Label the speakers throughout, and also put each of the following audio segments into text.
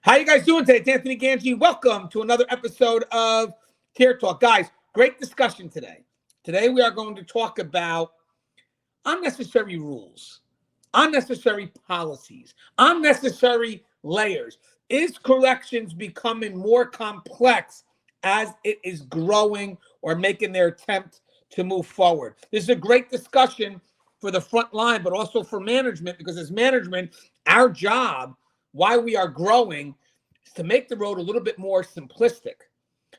Speaker 1: How you guys doing today? It's Anthony Gangi. Welcome to another episode of Tier Talk. Guys, great discussion today. Today we are going to talk about unnecessary rules, unnecessary policies, unnecessary layers. Is corrections becoming more complex as it is growing or making their attempt to move forward? This is a great discussion for the front line, but also for management, because as management, our job, why we are growing, is to make the road a little bit more simplistic.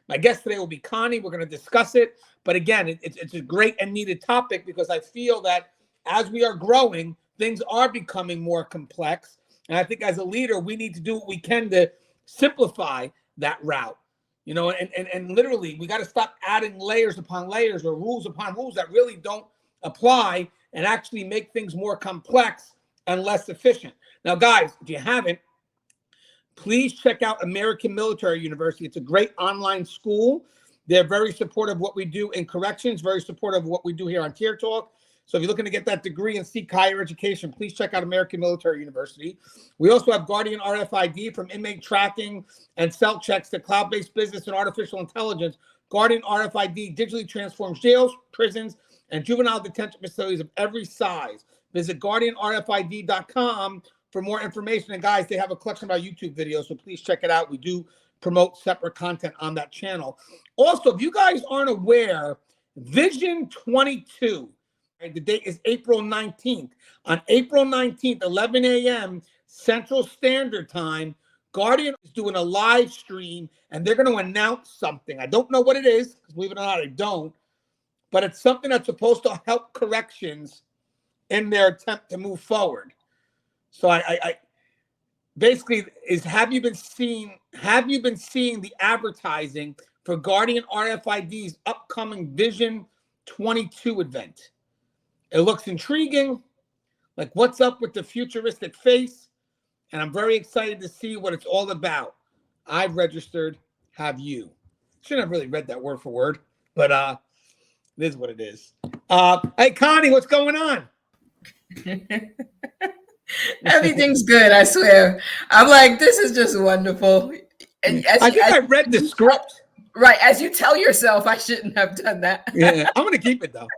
Speaker 1: My guest today will be Connie. We're going to discuss it. But again, it's a great and needed topic, because I feel that as we are growing, things are becoming more complex. And I think as a leader, we need to do what we can to simplify that route. You know, and literally, we got to stop adding layers upon layers or rules upon rules that really don't apply and actually make things more complex and less efficient. Now, guys, if you haven't, please check out American Military University. It's a great online school. They're very supportive of what we do in corrections, very supportive of what we do here on Tier Talk. So if you're looking to get that degree and seek higher education, please check out American Military University. We also have Guardian RFID, from inmate tracking and cell checks to cloud-based business and artificial intelligence. Guardian RFID digitally transforms jails, prisons, and juvenile detention facilities of every size. Visit guardianrfid.com for more information. And guys, they have a collection of our YouTube videos, so please check it out. We do promote separate content on that channel. Also, if you guys aren't aware, Vision 22, the date is April 19th. On April 19th, 11 a.m. Central Standard Time, Guardian is doing a live stream, and they're going to announce something. I don't know what it is, because believe it or not, I don't. But it's something that's supposed to help corrections in their attempt to move forward. So I basically is, have you been seeing the advertising for Guardian RFID's upcoming Vision 22 event? It looks intriguing, like what's up with the futuristic face, and I'm very excited to see what it's all about. I've registered, have you? Shouldn't have really read that word for word, but it is what it is. Hey, Connie, what's going on?
Speaker 2: Everything's good, I swear. I'm like, this is just wonderful. And
Speaker 1: I read the script.
Speaker 2: Right, as you tell yourself, I shouldn't have done that.
Speaker 1: Yeah, I'm going to keep it, though.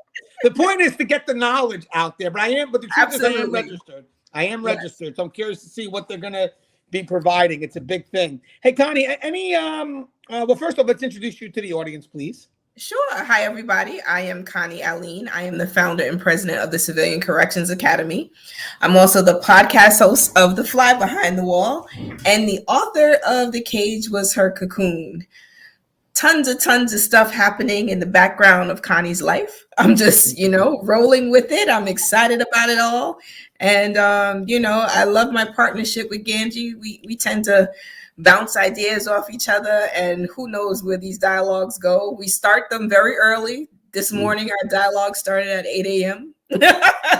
Speaker 1: The point is to get the knowledge out there. But the truth is I am registered. Registered, so I'm curious to see what they're going to be providing. It's a big thing. Hey, Connie, well, first off, let's introduce you to the audience, please.
Speaker 2: Sure. Hi, everybody. I am Connie Alleyne. I am the founder and president of the Civilian Corrections Academy. I'm also the podcast host of The Fly Behind the Wall and the author of The Cage Was Her Cocoon. Tons of stuff happening in the background of Connie's life. I'm just, rolling with it. I'm excited about it all. And, I love my partnership with Gangi. We tend to bounce ideas off each other, and who knows where these dialogues go. We start them very early. This morning, our dialogue started at 8 a.m.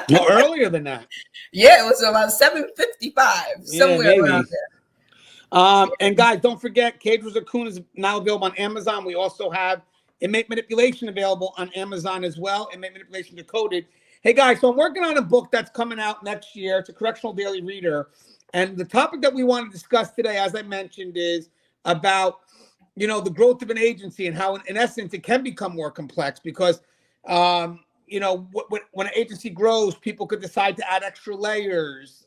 Speaker 1: No, earlier than that.
Speaker 2: Yeah, it was about 7:55, somewhere around there.
Speaker 1: And guys, don't forget, Cage Was a Cocoon is now available on Amazon. We also have Inmate Manipulation available on Amazon as well. Inmate Manipulation Decoded. Hey guys, so I'm working on a book that's coming out next year. It's a correctional daily reader. And the topic that we want to discuss today, as I mentioned, is about, the growth of an agency and how, in essence, it can become more complex because, when an agency grows, people could decide to add extra layers,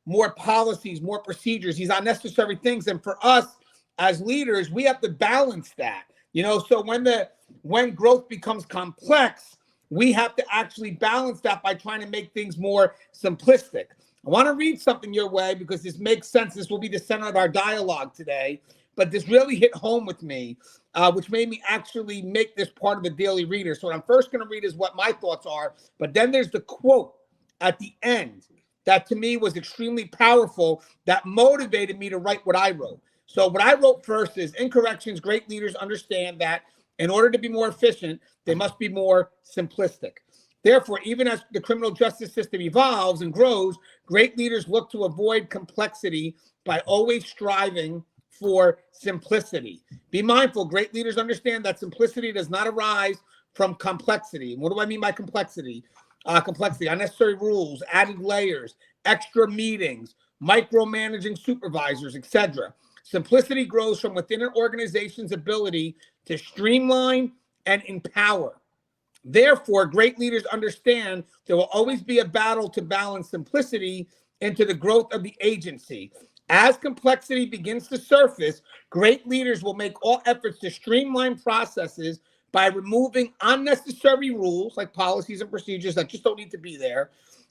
Speaker 1: more policies, more procedures, these unnecessary things. And for us as leaders, we have to balance that, so when growth becomes complex, we have to actually balance that by trying to make things more simplistic. I want to read something your way because this makes sense. This will be the center of our dialogue today, but this really hit home with me, which made me actually make this part of the daily reader. So what I'm first going to read is what my thoughts are, but then there's the quote at the end that to me was extremely powerful, that motivated me to write what I wrote. So what I wrote first is, in corrections, great leaders understand that in order to be more efficient, they must be more simplistic. Therefore, even as the criminal justice system evolves and grows, great leaders look to avoid complexity by always striving for simplicity. Be mindful, great leaders understand that simplicity does not arise from complexity. And what do I mean by complexity? Complexity, unnecessary rules, added layers, extra meetings, micromanaging supervisors, etc. Simplicity grows from within an organization's ability to streamline and empower. Therefore, great leaders understand there will always be a battle to balance simplicity into the growth of the agency. As complexity begins to surface, great leaders will make all efforts to streamline processes by removing unnecessary rules like policies and procedures that just don't need to be there,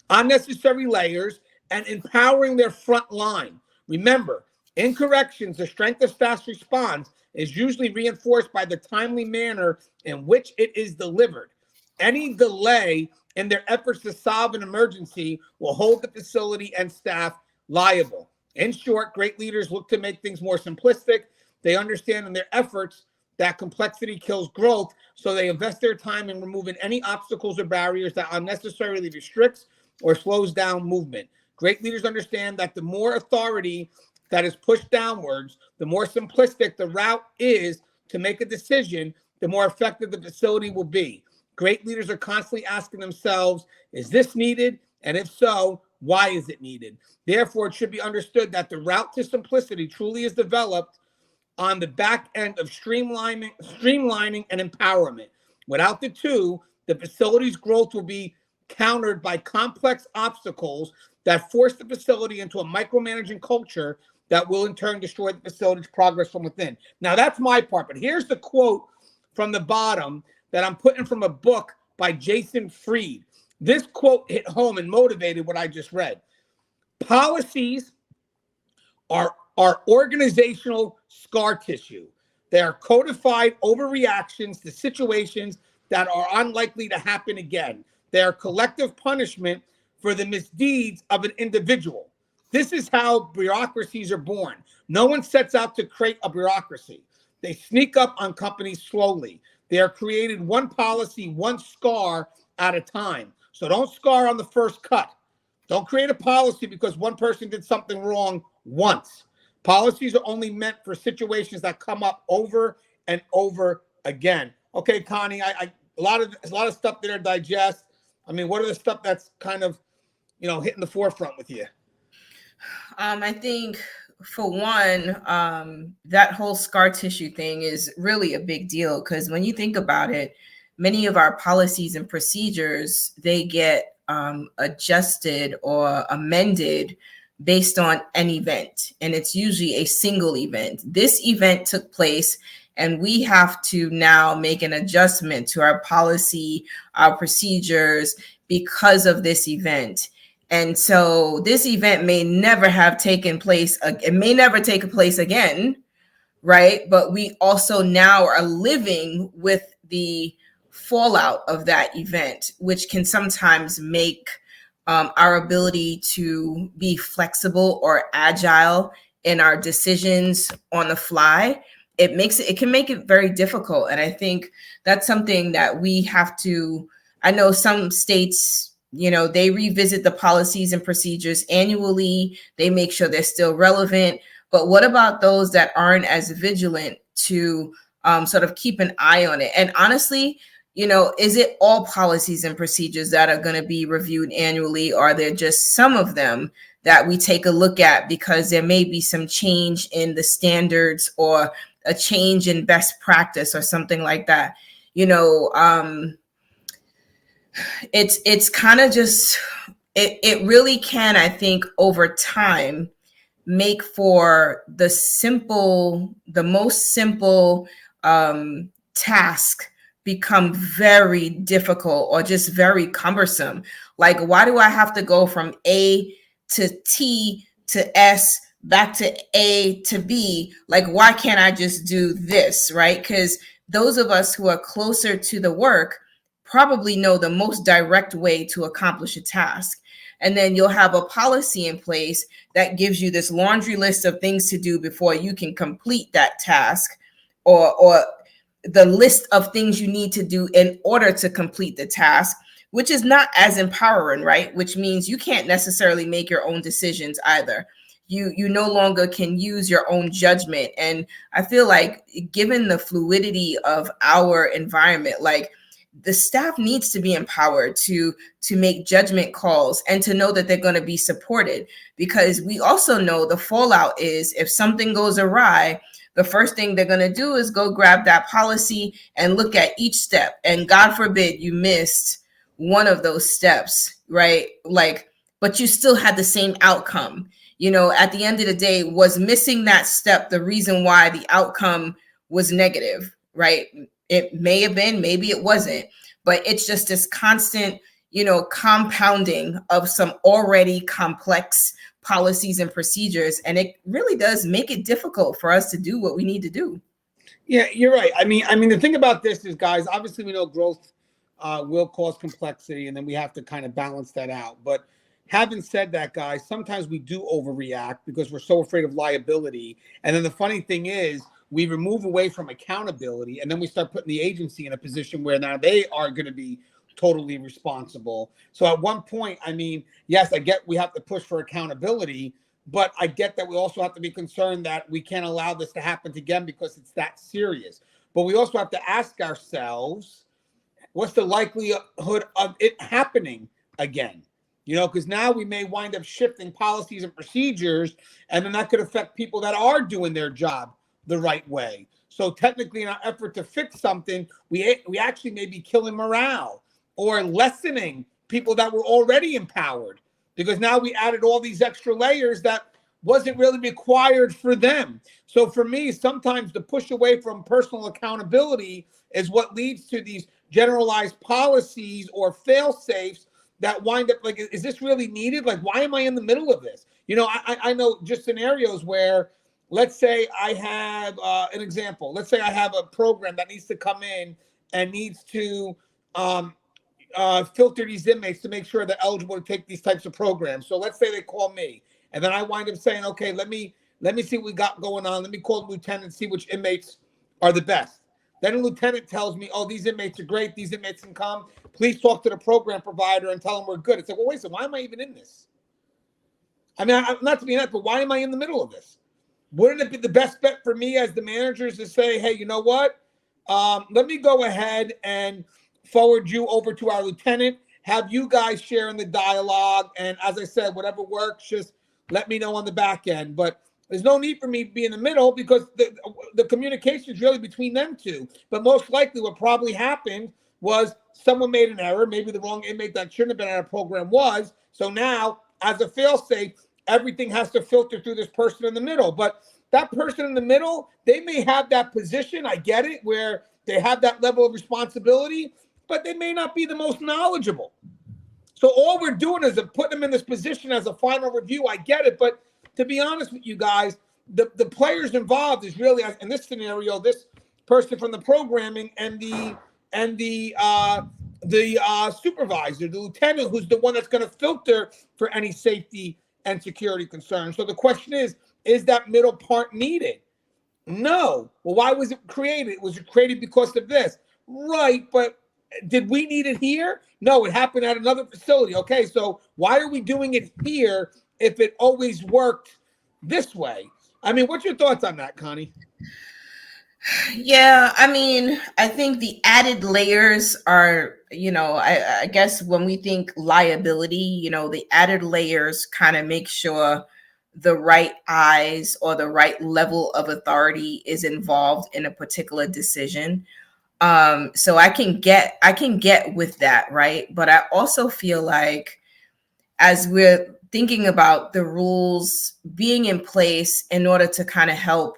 Speaker 1: unnecessary layers, and empowering their front line. Remember, in corrections, the strength of fast response is usually reinforced by the timely manner in which it is delivered. Any delay in their efforts to solve an emergency will hold the facility and staff liable. In short, great leaders look to make things more simplistic. They understand in their efforts that complexity kills growth, so they invest their time in removing any obstacles or barriers that unnecessarily restricts or slows down movement. Great leaders understand that the more authority that is pushed downwards, the more simplistic the route is to make a decision, the more effective the facility will be. Great leaders are constantly asking themselves, is this needed? And if so, why is it needed? Therefore, it should be understood that the route to simplicity truly is developed on the back end of streamlining and empowerment. Without the two, the facility's growth will be countered by complex obstacles that force the facility into a micromanaging culture that will in turn destroy the facility's progress from within. Now, that's my part, but here's the quote from the bottom that I'm putting from a book by Jason Fried. This quote hit home and motivated what I just read. Policies are organizational scar tissue. They are codified overreactions to situations that are unlikely to happen again. They are collective punishment for the misdeeds of an individual. This is how bureaucracies are born. No one sets out to create a bureaucracy. They sneak up on companies slowly. They are created one policy, one scar at a time. So don't scar on the first cut. Don't create a policy because one person did something wrong once. Policies are only meant for situations that come up over and over again. Okay, Connie, a lot of stuff there to digest. I mean, what are the stuff that's kind of, hitting the forefront with you?
Speaker 2: I think for one, that whole scar tissue thing is really a big deal because when you think about it, many of our policies and procedures, they get adjusted or amended based on an event, and it's usually a single event. This event took place, and we have to now make an adjustment to our policy, our procedures because of this event. And so this event may never have taken place. It may never take place again, right? But we also now are living with the fallout of that event, which can sometimes make our ability to be flexible or agile in our decisions on the fly. It can make it very difficult. And I think that's something that we have to, I know some states, they revisit the policies and procedures annually. They make sure they're still relevant. But what about those that aren't as vigilant to sort of keep an eye on it? And honestly, is it all policies and procedures that are going to be reviewed annually? Or are there just some of them that we take a look at because there may be some change in the standards or a change in best practice or something like that? It's kind of just, it really can, I think, over time, make for the most simple task become very difficult or just very cumbersome. Like, why do I have to go from A to T to S back to A to B? Like, why can't I just do this, right? Because those of us who are closer to the work probably know the most direct way to accomplish a task. And then you'll have a policy in place that gives you this laundry list of things to do before you can complete that task, or the list of things you need to do in order to complete the task, which is not as empowering, right? Which means you can't necessarily make your own decisions either. You no longer can use your own judgment. And I feel like given the fluidity of our environment, like the staff needs to be empowered to make judgment calls and to know that they're going to be supported, because we also know the fallout is if something goes awry, the first thing they're going to do is go grab that policy and look at each step. And God forbid you missed one of those steps, right? Like, but you still had the same outcome. You know, at the end of the day, was missing that step the reason why the outcome was negative, right? It may have been, maybe it wasn't, but it's just this constant, you know, compounding of some already complex policies and procedures. And it really does make it difficult for us to do what we need to do.
Speaker 1: Yeah, you're right. I mean, the thing about this is, guys, obviously we know growth will cause complexity, and then we have to kind of balance that out. But having said that, guys, sometimes we do overreact because we're so afraid of liability. And then the funny thing is, we remove away from accountability, and then we start putting the agency in a position where now they are going to be totally responsible. So at one point, I mean, yes, I get we have to push for accountability, but I get that we also have to be concerned that we can't allow this to happen again because it's that serious. But we also have to ask ourselves, what's the likelihood of it happening again? You know, because now we may wind up shifting policies and procedures, and then that could affect people that are doing their job the right way. So technically, in our effort to fix something, we actually may be killing morale or lessening people that were already empowered, because now we added all these extra layers that wasn't really required for them. So for me, sometimes the push away from personal accountability is what leads to these generalized policies or fail safes that wind up like, is this really needed? Like, why am I in the middle of this? You know, I know just scenarios where, let's say I have an example. Let's say I have a program that needs to come in and needs to filter these inmates to make sure they're eligible to take these types of programs. So let's say they call me, and then I wind up saying, okay, let me see what we got going on. Let me call the lieutenant and see which inmates are the best. Then a lieutenant tells me, oh, these inmates are great. These inmates can come. Please talk to the program provider and tell them we're good. It's like, well, wait a second, why am I even in this? I mean, not to be that, but why am I in the middle of this? Wouldn't it be the best bet for me as the managers to say, hey, you know what? Let me go ahead and forward you over to our lieutenant, have you guys share in the dialogue. And as I said, whatever works, just let me know on the back end. But there's no need for me to be in the middle because the communication is really between them two. But most likely what probably happened was someone made an error. Maybe the wrong inmate that shouldn't have been at a program was. So now, as a fail-safe, everything has to filter through this person in the middle. But that person in the middle, they may have that position, I get it, where they have that level of responsibility, but they may not be the most knowledgeable. So all we're doing is putting them in this position as a final review. I get it. But to be honest with you guys, the players involved is really, in this scenario, this person from the programming and the supervisor, the lieutenant, who's the one that's going to filter for any safety and security concerns. So the question is that middle part needed? No. Well, why was it created? Was it created because of this? Right, but did we need it here? No, it happened at another facility. Okay, so why are we doing it here if it always worked this way? I mean, what's your thoughts on that, Connie?
Speaker 2: Yeah, I mean, I think the added layers are, you know, I guess when we think liability, you know, the added layers kind of make sure the right eyes or the right level of authority is involved in a particular decision. So I can get with that, right? But I also feel like as we're thinking about the rules being in place in order to kind of help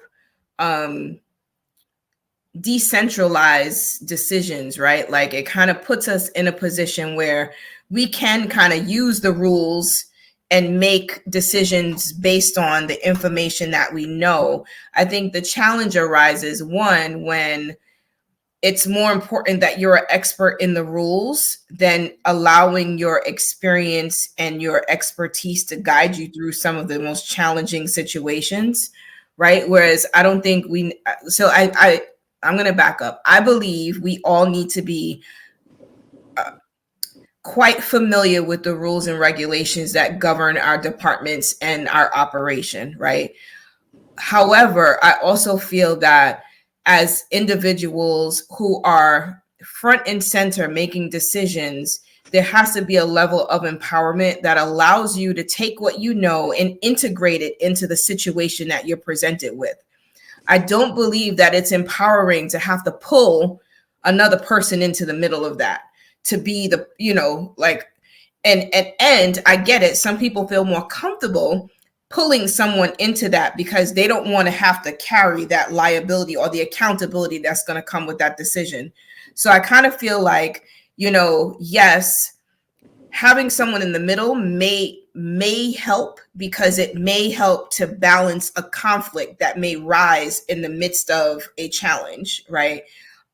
Speaker 2: decentralize decisions, right? Like it kind of puts us in a position where we can kind of use the rules and make decisions based on the information that we know. I think the challenge arises, one, when it's more important that you're an expert in the rules than allowing your experience and your expertise to guide you through some of the most challenging situations, right? Whereas I don't think I'm going to back up. I believe we all need to be quite familiar with the rules and regulations that govern our departments and our operation, right? However, I also feel that as individuals who are front and center making decisions, there has to be a level of empowerment that allows you to take what you know and integrate it into the situation that you're presented with. I don't believe that it's empowering to have to pull another person into the middle of that, to be the, and I get it. Some people feel more comfortable pulling someone into that because they don't want to have to carry that liability or the accountability that's going to come with that decision. So I kind of feel like, yes, having someone in the middle may help, because it may help to balance a conflict that may rise in the midst of a challenge, right?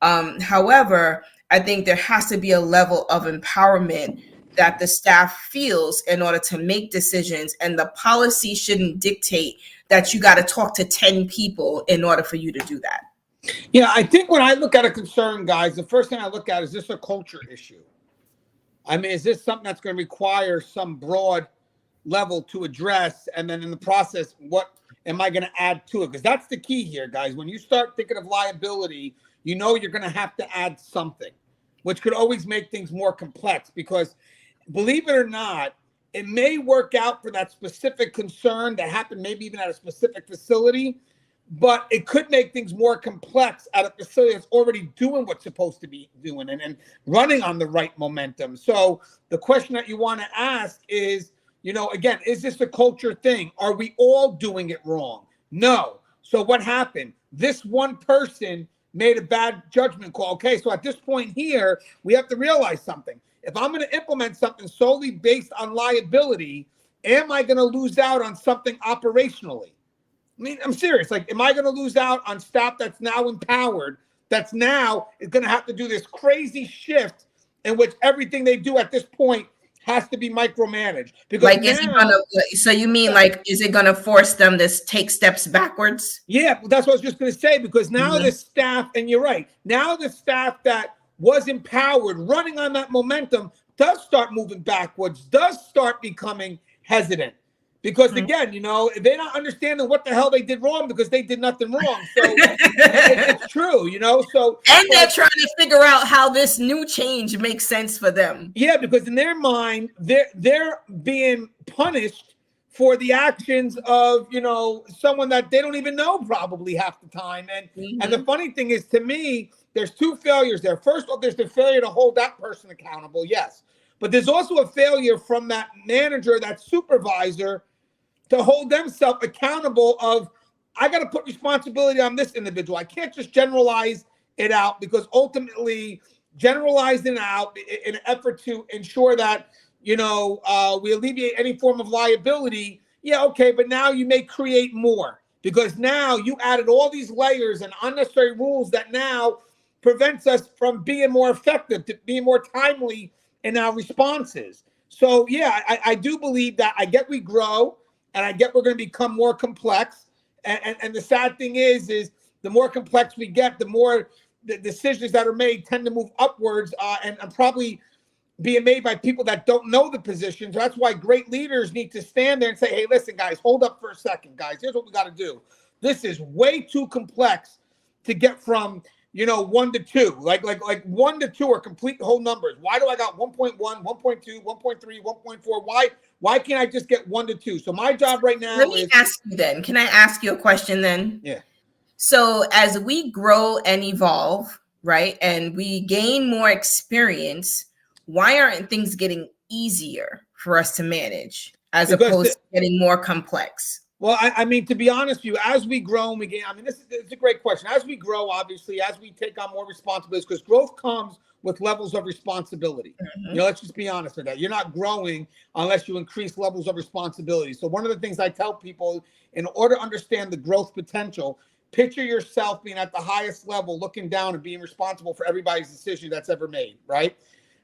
Speaker 2: However, I think there has to be a level of empowerment that the staff feels in order to make decisions, and the policy shouldn't dictate that you got to talk to 10 people in order for you to do that.
Speaker 1: Yeah, I think when I look at a concern, guys, the first thing I look at is this a culture issue? I mean, is this something that's going to require some broad level to address? And then in the process, what am I going to add to it? Because that's the key here, guys. When you start thinking of liability, you're going to have to add something, which could always make things more complex, because believe it or not, it may work out for that specific concern that happened maybe even at a specific facility, but it could make things more complex at a facility that's already doing what's supposed to be doing and running on the right momentum. So the question that you want to ask is, again, is this a culture thing? Are we all doing it wrong? No. So what happened? This one person made a bad judgment call. Okay, so at this point here, we have to realize something. If I'm going to implement something solely based on liability, am I going to lose out on something operationally? I mean, I'm serious. Like, am I going to lose out on staff that's now empowered, that's now is going to have to do this crazy shift in which everything they do at this point has to be micromanaged? Because
Speaker 2: like, is it gonna? So you mean is it gonna force them to take steps backwards?
Speaker 1: Yeah, that's what I was just going to say. Because now the staff, and you're right, now the staff that was empowered, running on that momentum, does start moving backwards, does start becoming hesitant. Because again, they're not understanding what the hell they did wrong, because they did nothing wrong. So it's true, So
Speaker 2: and they're trying to figure out how this new change makes sense for them.
Speaker 1: Yeah, because in their mind, they're being punished for the actions of someone that they don't even know probably half the time. And the funny thing is, to me, there's two failures there. First off, there's the failure to hold that person accountable, yes. But there's also a failure from that manager, that supervisor, to hold themselves accountable of, I got to put responsibility on this individual. I can't just generalize it out, because ultimately generalizing it out in an effort to ensure that, we alleviate any form of liability. Yeah, okay, but now you may create more, because now you added all these layers and unnecessary rules that now prevents us from being more effective, to being more timely in our responses. So yeah, I do believe that. I get we grow, and I get we're going to become more complex. And the sad thing is the more complex we get, the more the decisions that are made tend to move upwards, and probably being made by people that don't know the positions. That's why great leaders need to stand there and say, hey, listen, guys, hold up for a second, guys. Here's what we got to do. This is way too complex to get from 1 to 2. Like 1 to 2 are complete whole numbers. Why do I got 1.1, 1.2, 1.3, 1.4? Why can't I just get 1 to 2? So my job right now
Speaker 2: Let me ask you then. Can I ask you a question then?
Speaker 1: Yeah.
Speaker 2: So as we grow and evolve, right, and we gain more experience, why aren't things getting easier for us to manage as opposed to getting more complex?
Speaker 1: Well, I mean, to be honest with you, as we grow and we gain, this is a great question. As we grow, obviously, as we take on more responsibilities, because growth comes with levels of responsibility. Let's just be honest with that. You're not growing unless you increase levels of responsibility. So one of the things I tell people, in order to understand the growth potential, picture yourself being at the highest level, looking down and being responsible for everybody's decision that's ever made, right?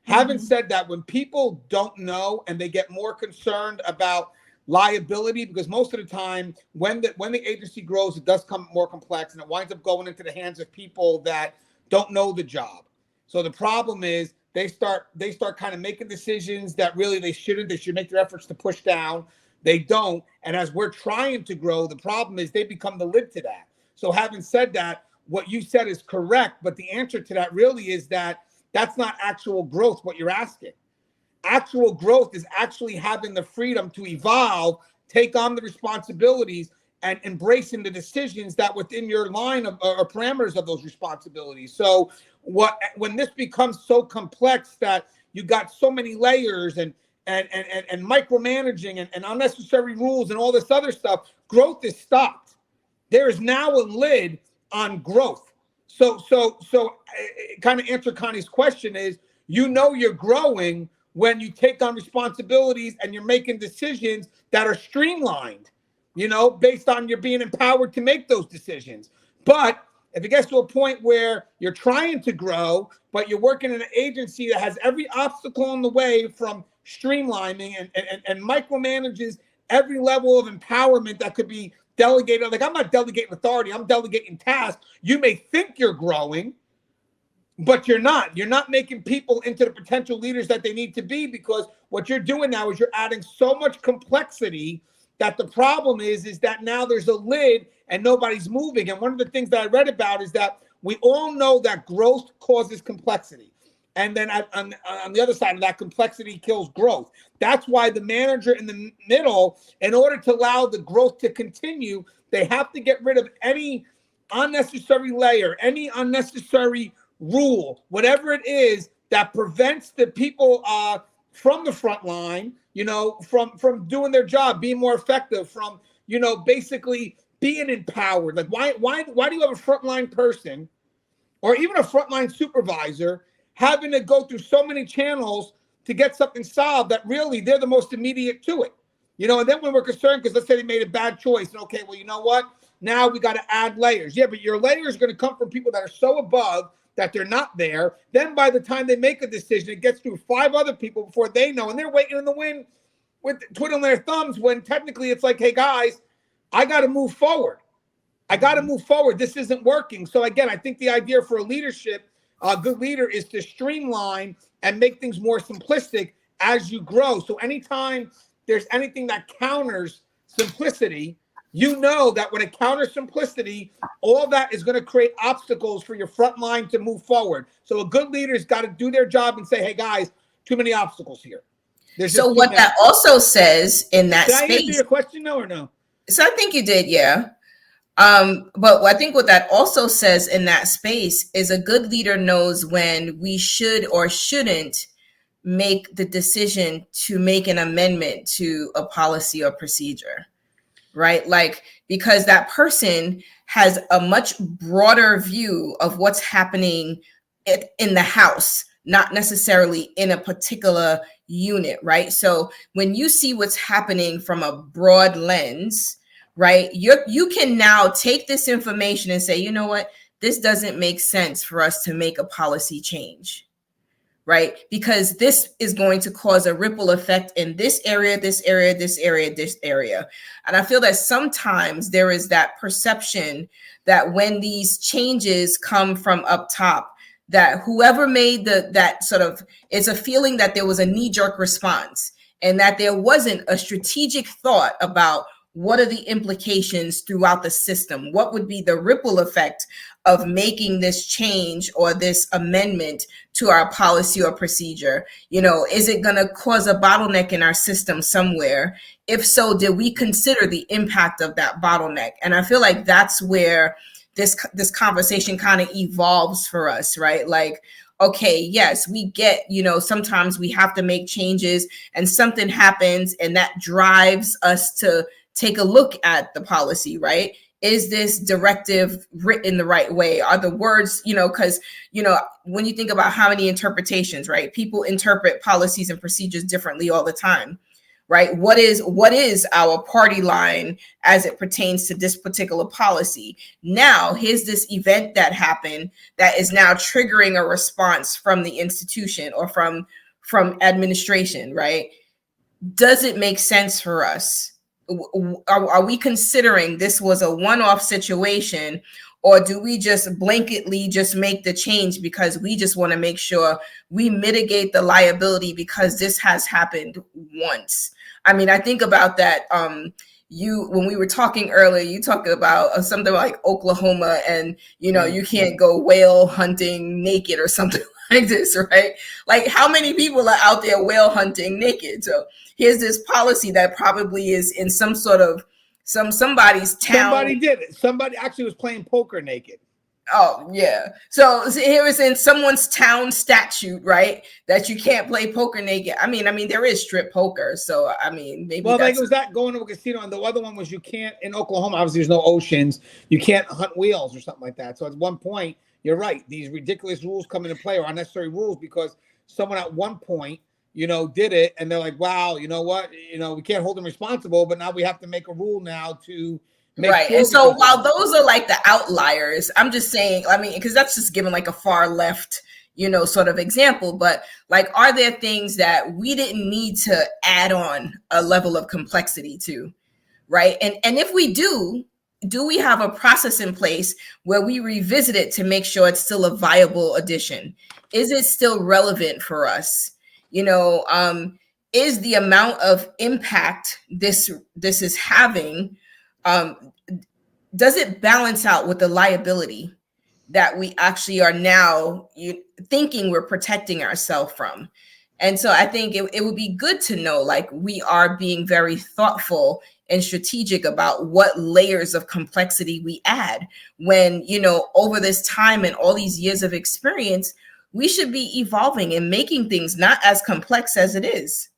Speaker 1: Having said that, when people don't know and they get more concerned about liability, because most of the time when the agency grows, it does come more complex, and it winds up going into the hands of people that don't know the job. So the problem is they start kind of making decisions that really they shouldn't. They should make their efforts to push down. They don't. And as we're trying to grow, the problem is they become the lid to that. So having said that, what you said is correct, but the answer to that really is that that's not actual growth, what you're asking. Actual growth is actually having the freedom to evolve, take on the responsibilities, and embracing the decisions that within your line of or parameters of those responsibilities. So when this becomes so complex that you got so many layers and micromanaging and unnecessary rules and all this other stuff, growth is stopped. There is now a lid on growth. So kind of answer Connie's question is, you're growing when you take on responsibilities and you're making decisions that are streamlined, based on you're being empowered to make those decisions. But if it gets to a point where you're trying to grow, but you're working in an agency that has every obstacle in the way from streamlining and micromanages every level of empowerment that could be delegated. Like, I'm not delegating authority, I'm delegating tasks. You may think you're growing, but you're not. You're not making people into the potential leaders that they need to be, because what you're doing now is you're adding so much complexity that the problem is that now there's a lid and nobody's moving. And one of the things that I read about is that we all know that growth causes complexity. And then on the other side of that, complexity kills growth. That's why the manager in the middle, in order to allow the growth to continue, they have to get rid of any unnecessary layer, any unnecessary rule, whatever it is that prevents the people from the front line, from doing their job, being more effective, from, basically being empowered. Like, why do you have a frontline person or even a frontline supervisor having to go through so many channels to get something solved that really they're the most immediate to it? And then when we're concerned, because let's say they made a bad choice, and okay, well, you know what? Now we got to add layers. Yeah, but your layers are going to come from people that are so above that they're not there. Then by the time they make a decision, it gets through 5 other people before they know, and they're waiting in the wind with twiddling their thumbs, when technically it's like, hey guys, I got to move forward. This isn't working. So again, I think the idea for a leadership, a good leader, is to streamline and make things more simplistic as you grow. So anytime there's anything that counters simplicity, that when it counters simplicity, all that is going to create obstacles for your front line to move forward. So a good leader's got to do their job and say, hey guys, too many obstacles here.
Speaker 2: So what that also says in that
Speaker 1: space.
Speaker 2: Did
Speaker 1: I answer your question, no or no?
Speaker 2: So I think you did, yeah. But I think what that also says in that space is a good leader knows when we should or shouldn't make the decision to make an amendment to a policy or procedure, right? Like, because that person has a much broader view of what's happening in the house, not necessarily in a particular unit, right? So when you see what's happening from a broad lens, right, you can now take this information and say, you know what, this doesn't make sense for us to make a policy change, right? Because this is going to cause a ripple effect in this area, this area, this area, this area. And I feel that sometimes there is that perception that when these changes come from up top, that whoever made that sort of, it's a feeling that there was a knee-jerk response and that there wasn't a strategic thought about what are the implications throughout the system? What would be the ripple effect of making this change or this amendment to our policy or procedure? Is it going to cause a bottleneck in our system somewhere? If so, did we consider the impact of that bottleneck? And I feel like that's where this conversation kind of evolves for us, right? Like, okay, yes, we get, sometimes we have to make changes and something happens and that drives us to take a look at the policy, right? Is this directive written the right way? Are the words, because, when you think about how many interpretations, right? People interpret policies and procedures differently all the time, right? What is our party line as it pertains to this particular policy? Now, here's this event that happened that is now triggering a response from the institution or from administration, right? Does it make sense for us? Are we considering this was a one-off situation, or do we just blanketly just make the change because we just want to make sure we mitigate the liability because this has happened once? I mean, I think about that. When we were talking earlier, you talked about something like Oklahoma and, you can't go whale hunting naked or something like this, right? Like how many people are out there whale hunting naked? So here's this policy that probably is in some sort of somebody's town.
Speaker 1: Somebody did it. Somebody actually was playing poker naked.
Speaker 2: Oh yeah. So here is in someone's town statute, right? That you can't play poker naked. I mean, there is strip poker. So I mean, maybe.
Speaker 1: Well, like it was that going to a casino, and the other one was you can't in Oklahoma. Obviously, there's no oceans. You can't hunt whales or something like that. So at one point, you're right. These ridiculous rules come into play or unnecessary rules because someone at one point, did it, and they're like, wow, you know what? We can't hold them responsible, but now we have to make a rule now to.
Speaker 2: Right.
Speaker 1: Sure.
Speaker 2: And so while those are like the outliers, I'm just saying, because that's just given like a far left, sort of example. But like, are there things that we didn't need to add on a level of complexity to? Right. And if we do we have a process in place where we revisit it to make sure it's still a viable addition? Is it still relevant for us? Is the amount of impact this is having, does it balance out with the liability that we actually are now thinking we're protecting ourselves from? And so I think it would be good to know, like, we are being very thoughtful and strategic about what layers of complexity we add when, over this time and all these years of experience, we should be evolving and making things not as complex as it is.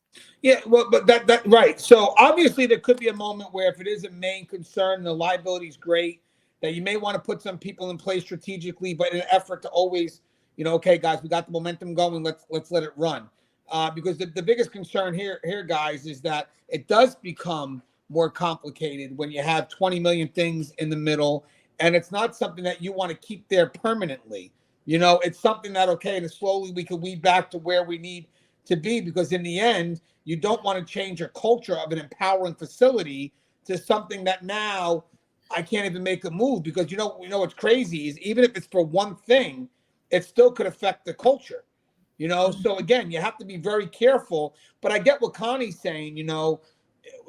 Speaker 1: Yeah, well, but that right. So obviously there could be a moment where if it is a main concern, the liability is great, that you may want to put some people in place strategically, but in an effort to always, okay, guys, we got the momentum going. Let's let it run. Because the biggest concern here, guys, is that it does become more complicated when you have 20 million things in the middle, and it's not something that you want to keep there permanently. It's something that, okay, and slowly we can weed back to where we need to be, because in the end, you don't want to change your culture of an empowering facility to something that now I can't even make a move, because what's crazy is even if it's for one thing, it still could affect the culture. So again, you have to be very careful. But I get what Connie's saying.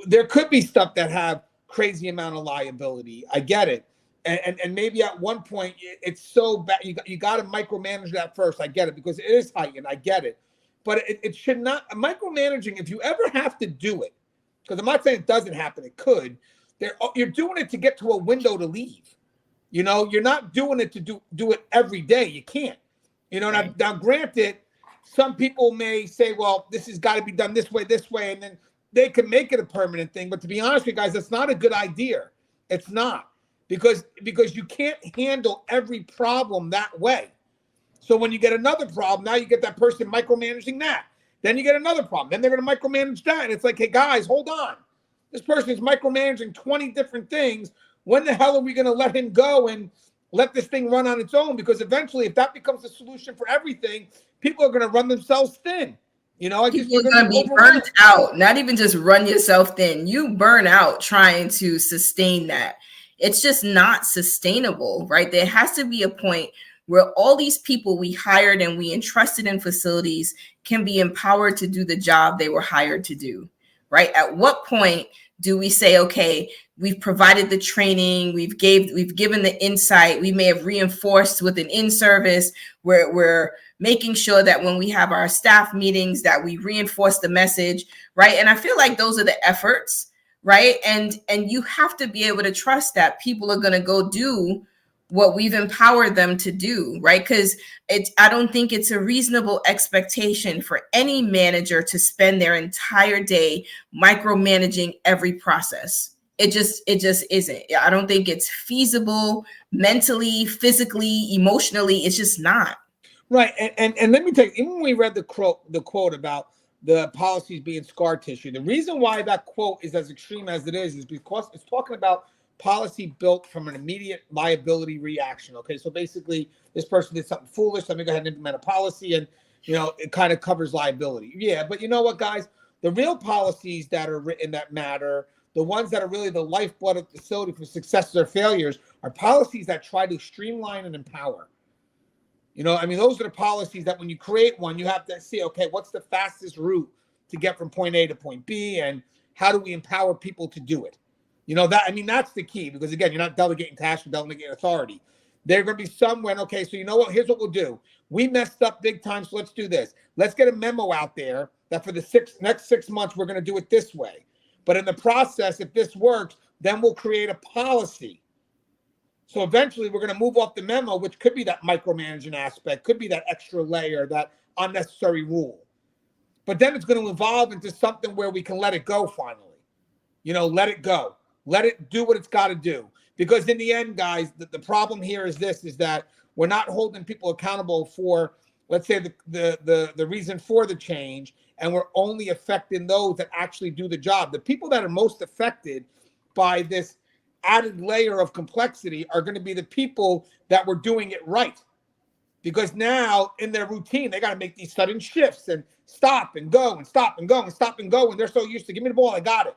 Speaker 1: There could be stuff that have crazy amount of liability. I get it. And maybe at one point it's so bad you got to micromanage that first. I get it, because it is heightened. I get it. But it should not micromanaging. If you ever have to do it, because I'm not saying it doesn't happen, it could. You're doing it to get to a window to leave. You're not doing it to do it every day. You can't.
Speaker 2: Right.
Speaker 1: Now granted, some people may say, well, this has got to be done this way, and then they can make it a permanent thing. But to be honest with you guys, that's not a good idea. It's not, because you can't handle every problem that way. So when you get another problem, now you get that person micromanaging that. Then you get another problem. Then they're going to micromanage that. And it's like, hey, guys, hold on. This person is micromanaging 20 different things. When the hell are we going to let him go and let this thing run on its own? Because eventually, if that becomes the solution for everything, people are going to run themselves thin. People are going to
Speaker 2: be burnt out. Not even just run yourself thin. You burn out trying to sustain that. It's just not sustainable, right? There has to be a point where all these people we hired and we entrusted in facilities can be empowered to do the job they were hired to do, right? At what point do we say, okay, we've provided the training, we've given the insight, we may have reinforced with an in-service, where we're making sure that when we have our staff meetings that we reinforce the message, right? And I feel like those are the efforts, right? And you have to be able to trust that people are going to go do what we've empowered them to do, right? Because I don't think it's a reasonable expectation for any manager to spend their entire day micromanaging every process. It just isn't. I don't think it's feasible mentally, physically, emotionally. It's just not.
Speaker 1: Right. And let me tell you, even when we read the quote about the policies being scar tissue, the reason why that quote is as extreme as it is because it's talking about policy built from an immediate liability reaction. Okay, so basically this person did something foolish, let me go ahead and implement a policy, and it kind of covers liability. Yeah, but you know what, guys, the real policies that are written that matter, the ones that are really the lifeblood of the facility for successes or failures, are policies that try to streamline and empower. Those are the policies that when you create one, you have to see, okay, what's the fastest route to get from point A to point B, and how do we empower people to do it? That's the key, because again, you're not delegating tasks, you're delegating authority. There are going to be some when, okay, so you know what? Here's what we'll do. We messed up big time, so let's do this. Let's get a memo out there that for the next 6 months, we're going to do it this way. But in the process, if this works, then we'll create a policy. So eventually we're going to move off the memo, which could be that micromanaging aspect, could be that extra layer, that unnecessary rule. But then it's going to evolve into something where we can let it go finally. Let it go. Let it do what it's got to do. Because in the end, guys, the problem here is that we're not holding people accountable for, let's say, the reason for the change, and we're only affecting those that actually do the job. The people that are most affected by this added layer of complexity are going to be the people that were doing it right. Because now in their routine, they got to make these sudden shifts and stop and go and stop and go and stop and go. And they're so used to, give me the ball, I got it.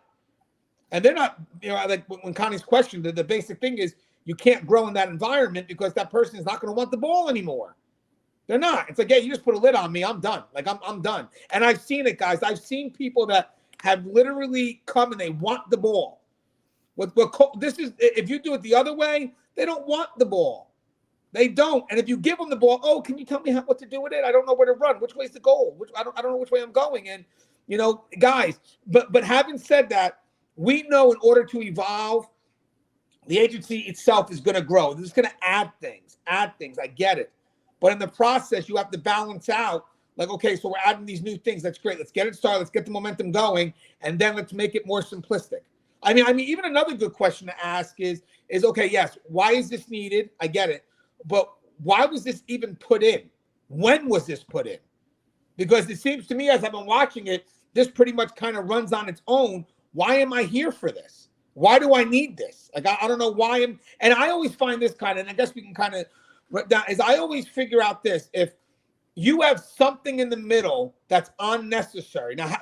Speaker 1: And they're not, like when Connie's question, the basic thing is you can't grow in that environment because that person is not going to want the ball anymore. They're not. It's like, hey, you just put a lid on me. I'm done. Like, I'm done. And I've seen it, guys. I've seen people that have literally come and they want the ball. This is, if you do it the other way, they don't want the ball. They don't. And if you give them the ball, oh, can you tell me what to do with it? I don't know where to run. Which way's the goal? I don't know which way I'm going. And, guys, but having said that, we know in order to evolve, the agency itself is going to grow. This is going to add things. I get it. But in the process, you have to balance out, like, okay, so we're adding these new things. That's great. Let's get it started. Let's get the momentum going. And then let's make it more simplistic. I mean, even another good question to ask is okay, yes, why is this needed? I get it. But why was this even put in? When was this put in? Because it seems to me, as I've been watching it, this pretty much kind of runs on its own. Why am I here for this? Why do I need this? Like, I don't know why and I always find this kind of, and I guess we can kind of write down, is I always figure out this. If you have something in the middle that's unnecessary. Now,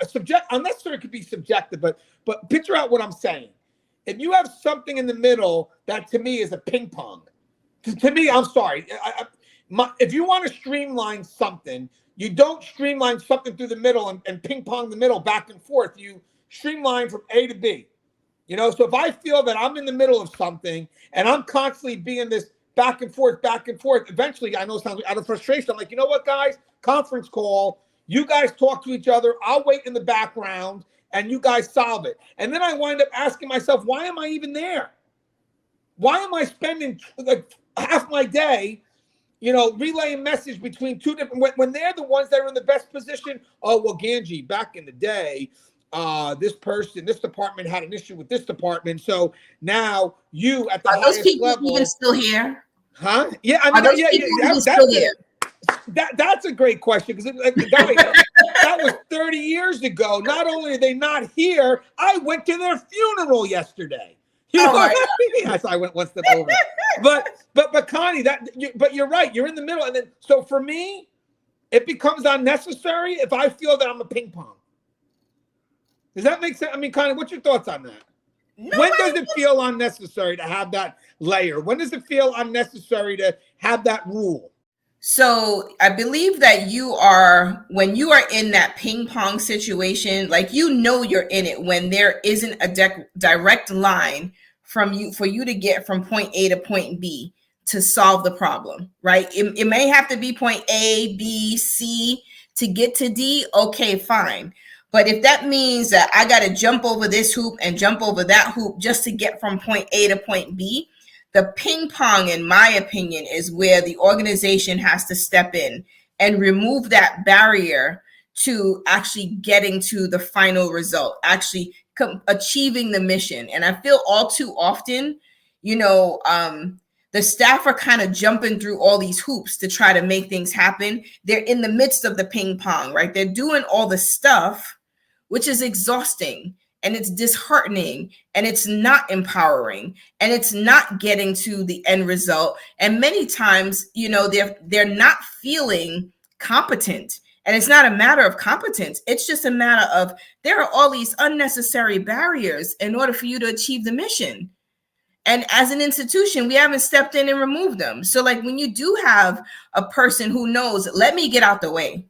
Speaker 1: unnecessary could be subjective, but picture out what I'm saying. If you have something in the middle that to me is a ping pong, to me, I'm sorry. If you want to streamline something, you don't streamline something through the middle and ping pong the middle back and forth. You streamline from A to B. So if I feel that I'm in the middle of something and I'm constantly being this back and forth, eventually, I know it sounds out of frustration. I'm like, you know what, guys? Conference call. You guys talk to each other. I'll wait in the background and you guys solve it. And then I wind up asking myself, why am I even there? Why am I spending like half my day, relaying message between two different, when they're the ones that are in the best position? Oh, well, Gangi, back in the day, this department had an issue with this department. So now you at the highest
Speaker 2: those people
Speaker 1: level,
Speaker 2: even still here?
Speaker 1: Huh? Yeah, I mean, that's a great question because that was 30 years ago. Not only are they not here, I went to their funeral yesterday. Yes, I went one step over. But Connie, but you're right. You're in the middle, and then so for me, it becomes unnecessary if I feel that I'm a ping pong. Does that make sense? I mean, Connie, what's your thoughts on that? No, when does it feel unnecessary to have that layer? When does it feel unnecessary to have that rule?
Speaker 2: So I believe that when you are in that ping pong situation, like, you're in it when there isn't a direct line for you to get from point A to point B to solve the problem, right? It may have to be point A, B, C to get to D. Okay, fine. But if that means that I got to jump over this hoop and jump over that hoop just to get from point A to point B, the ping pong, in my opinion, is where the organization has to step in and remove that barrier to actually getting to the final result, actually achieving the mission. And I feel all too often, the staff are kind of jumping through all these hoops to try to make things happen. They're in the midst of the ping pong, right? They're doing all the stuff, which is exhausting and it's disheartening and it's not empowering and it's not getting to the end result. And many times, they're not feeling competent. And it's not a matter of competence. It's just a matter of there are all these unnecessary barriers in order for you to achieve the mission. And as an institution, we haven't stepped in and removed them. So like when you do have a person who knows, let me get out the way.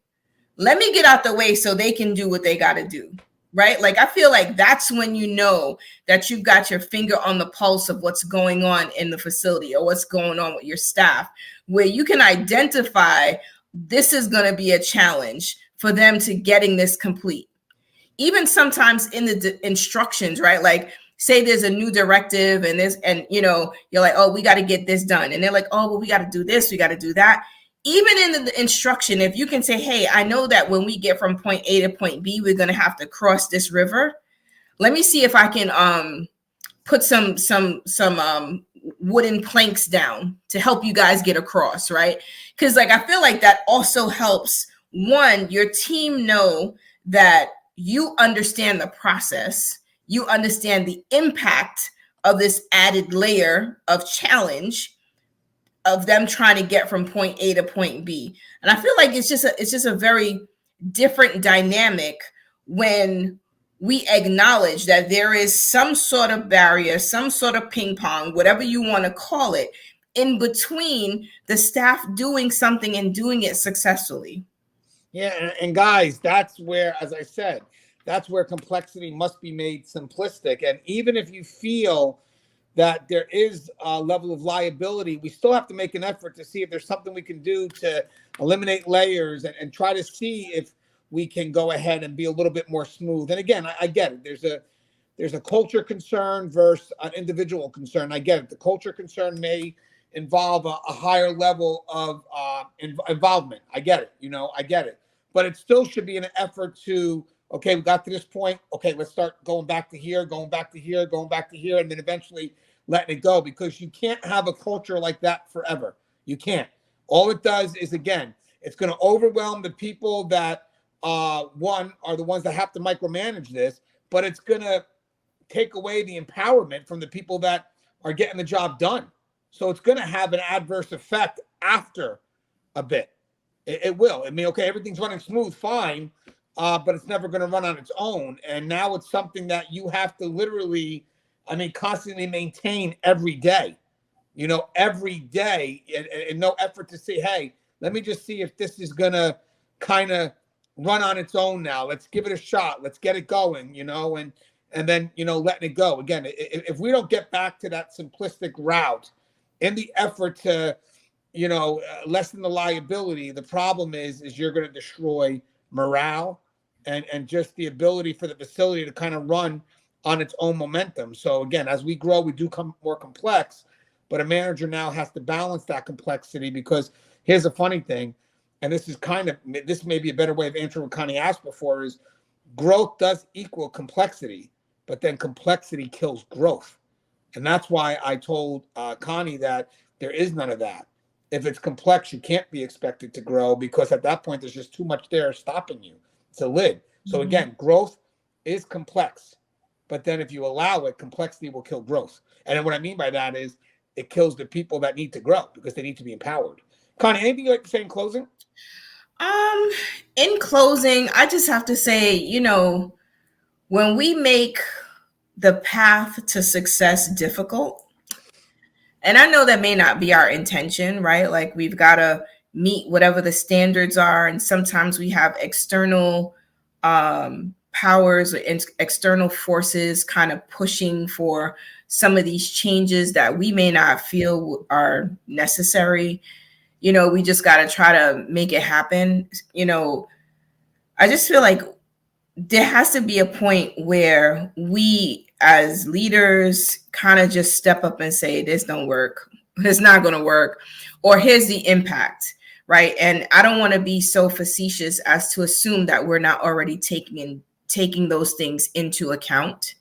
Speaker 2: Let me get out the way so they can do what they got to do. right? Like, I feel like that's when you know that you've got your finger on the pulse of what's going on in the facility or what's going on with your staff, where you can identify this is going to be a challenge for them to getting this complete. Even sometimes in the instructions, right? Like, say there's a new directive and you're like, oh, we got to get this done. And they're like, oh, well, we got to do this, we got to do that. Even in the instruction, if you can say, hey, I know that when we get from point A to point B, we're going to have to cross this river. Let me see if I can put some wooden planks down to help you guys get across, right? Because like, I feel like that also helps, one, your team know that you understand the process, you understand the impact of this added layer of challenge of them trying to get from point A to point B. And I feel like it's just a very different dynamic when we acknowledge that there is some sort of barrier, some sort of ping pong, whatever you want to call it, in between the staff doing something and doing it successfully.
Speaker 1: Yeah, and guys, that's where, as I said, that's where complexity must be made simplistic. And even if you feel that there is a level of liability, we still have to make an effort to see if there's something we can do to eliminate layers and try to see if we can go ahead and be a little bit more smooth. And again, I get it. There's a culture concern versus an individual concern. I get it. The culture concern may involve a higher level of involvement. I get it. I get it. But it still should be an effort to, okay, we got to this point. Okay, let's start going back to here, going back to here, going back to here, and then eventually letting it go, because you can't have a culture like that forever. You can't. All it does is, again, it's going to overwhelm the people that, one, are the ones that have to micromanage this, but it's going to take away the empowerment from the people that are getting the job done. So it's going to have an adverse effect after a bit. It will. I mean, okay, everything's running smooth, fine, but it's never going to run on its own. And now it's something that you have to literally, constantly maintain every day, every day, and no effort to say, hey, let me just see if this is going to kind of run on its own now. Let's give it a shot. Let's get it going, and then, letting it go. Again, if we don't get back to that simplistic route in the effort to, lessen the liability, the problem is you're going to destroy morale and just the ability for the facility to kind of run on its own momentum. So again, as we grow, we do come more complex, but a manager now has to balance that complexity, because here's a funny thing, and this may be a better way of answering what Connie asked before, is growth does equal complexity, but then complexity kills growth. And that's why I told Connie that there is none of that. If it's complex, you can't be expected to grow, because at that point, there's just too much there stopping you. It's a lid. So again, growth is complex, but then if you allow it, complexity will kill growth. And what I mean by that is it kills the people that need to grow, because they need to be empowered. Connie, anything you'd like to say in closing?
Speaker 2: In closing, I just have to say, when we make the path to success difficult, and I know that may not be our intention, right? Like, we've got to meet whatever the standards are. And sometimes we have external powers or external forces kind of pushing for some of these changes that we may not feel are necessary. We just got to try to make it happen. I just feel like there has to be a point where we as leaders kind of just step up and say, this don't work. It's not going to work. Or here's the impact, right? And I don't want to be so facetious as to assume that we're not already taking those things into account.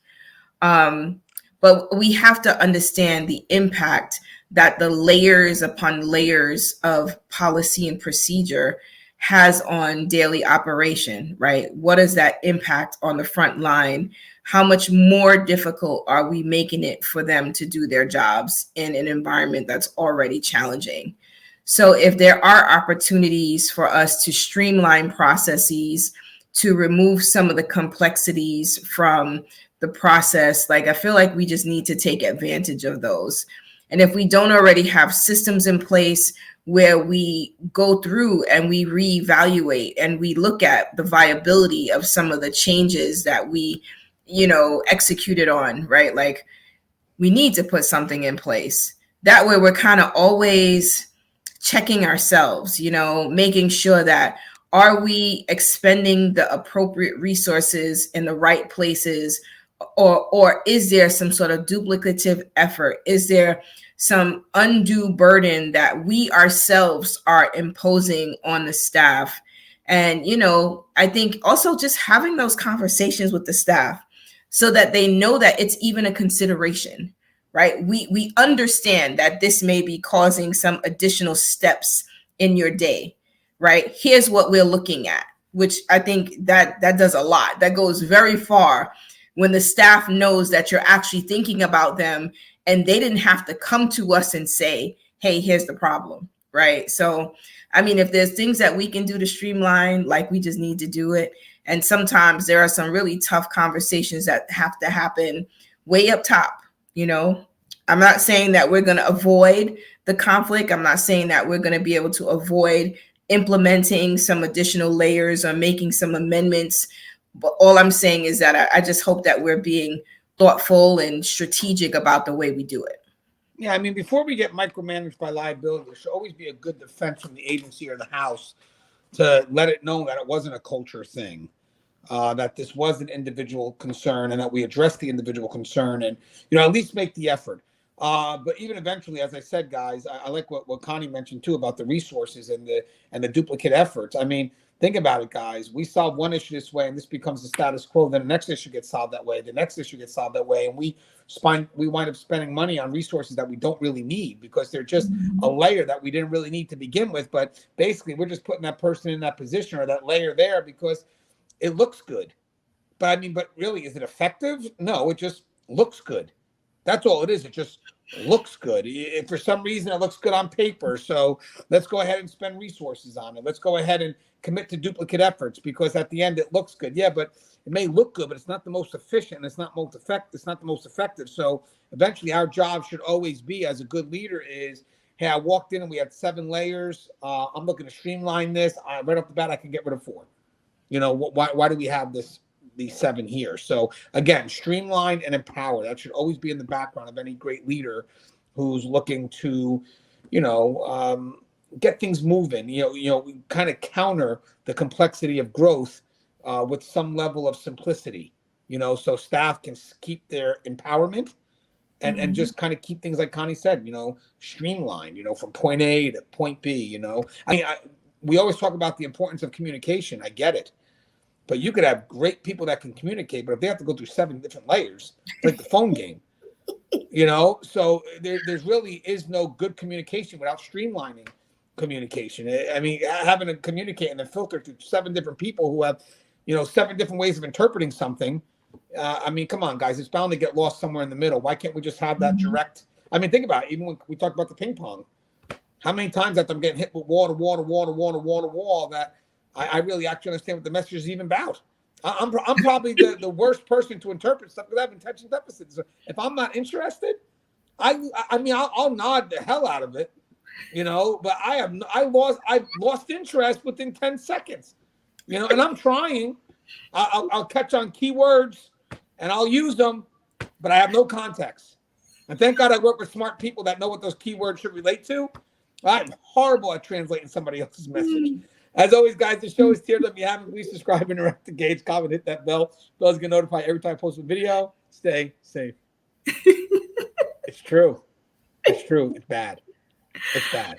Speaker 2: But we have to understand the impact that the layers upon layers of policy and procedure has on daily operation, right? What is that impact on the front line? How much more difficult are we making it for them to do their jobs in an environment that's already challenging? So if there are opportunities for us to streamline processes, to remove some of the complexities from the process, like, I feel like we just need to take advantage of those. And if we don't already have systems in place where we go through and we reevaluate and we look at the viability of some of the changes that we, executed on, right? Like, we need to put something in place. That way we're kind of always checking ourselves, making sure that, are we expending the appropriate resources in the right places, or is there some sort of duplicative effort? Is there some undue burden that we ourselves are imposing on the staff? And, I think also just having those conversations with the staff so that they know that it's even a consideration, right? We understand that this may be causing some additional steps in your day, right? Here's what we're looking at, which I think that does a lot. That goes very far when the staff knows that you're actually thinking about them and they didn't have to come to us and say, hey, here's the problem, right? So, I mean, if there's things that we can do to streamline, like, we just need to do it. And sometimes there are some really tough conversations that have to happen way up top. I'm not saying that we're going to avoid the conflict. I'm not saying that we're going to be able to avoid implementing some additional layers or making some amendments. But all I'm saying is that I just hope that we're being thoughtful and strategic about the way we do it.
Speaker 1: Yeah, I mean, before we get micromanaged by liability, there should always be a good defense from the agency or the house to let it know that it wasn't a culture thing, that this was an individual concern, and that we addressed the individual concern, and at least make the effort. But even eventually, as I said, guys, I like what Connie mentioned too about the resources and the duplicate efforts. I mean, think about it, guys. We solve one issue this way, and this becomes the status quo. Then the next issue gets solved that way. The next issue gets solved that way, and we wind up spending money on resources that we don't really need because they're just a layer that we didn't really need to begin with. But basically, we're just putting that person in that position or that layer there because it looks good. But really, is it effective? No, it just looks good. That's all it is. It just looks good. If for some reason it looks good on paper, so let's go ahead and spend resources on it. Let's go ahead and commit to duplicate efforts because at the end it looks good. Yeah, but it may look good, but it's not the most efficient and it's not most effective. It's not the most effective. So eventually our job should always be as a good leader is, hey, I walked in and we had 7 layers. I'm looking to streamline this. Right off the bat, I can get rid of 4. Why do we have these 7 here? So again, streamline and empower. That should always be in the background of any great leader who's looking to, get things moving. Kind of counter the complexity of growth with some level of simplicity. So staff can keep their empowerment and just kind of keep things like Connie said. Streamlined. From point A to point B. We always talk about the importance of communication. I get it. But you could have great people that can communicate, but if they have to go through 7 different layers, like the phone game, so there's really is no good communication without streamlining communication. Having to communicate and then filter through 7 different people who have, 7 different ways of interpreting something. Come on, guys, it's bound to get lost somewhere in the middle. Why can't we just have that direct? Think about it. Even when we talked about the ping pong, how many times after I'm getting hit with wall that I really actually understand what the message is even about. I'm probably the worst person to interpret stuff because I have attention deficits. So if I'm not interested, I'll nod the hell out of it, But I've lost interest within 10 seconds, And I'm trying. I'll catch on keywords and I'll use them, but I have no context. And thank God I work with smart people that know what those keywords should relate to. I'm horrible at translating somebody else's message. As always, guys, the show is tiered. If you haven't, please subscribe, interact, engage, comment, hit that bell. Bell's get notified every time I post a video. Stay safe. It's true. It's true. It's bad. It's bad.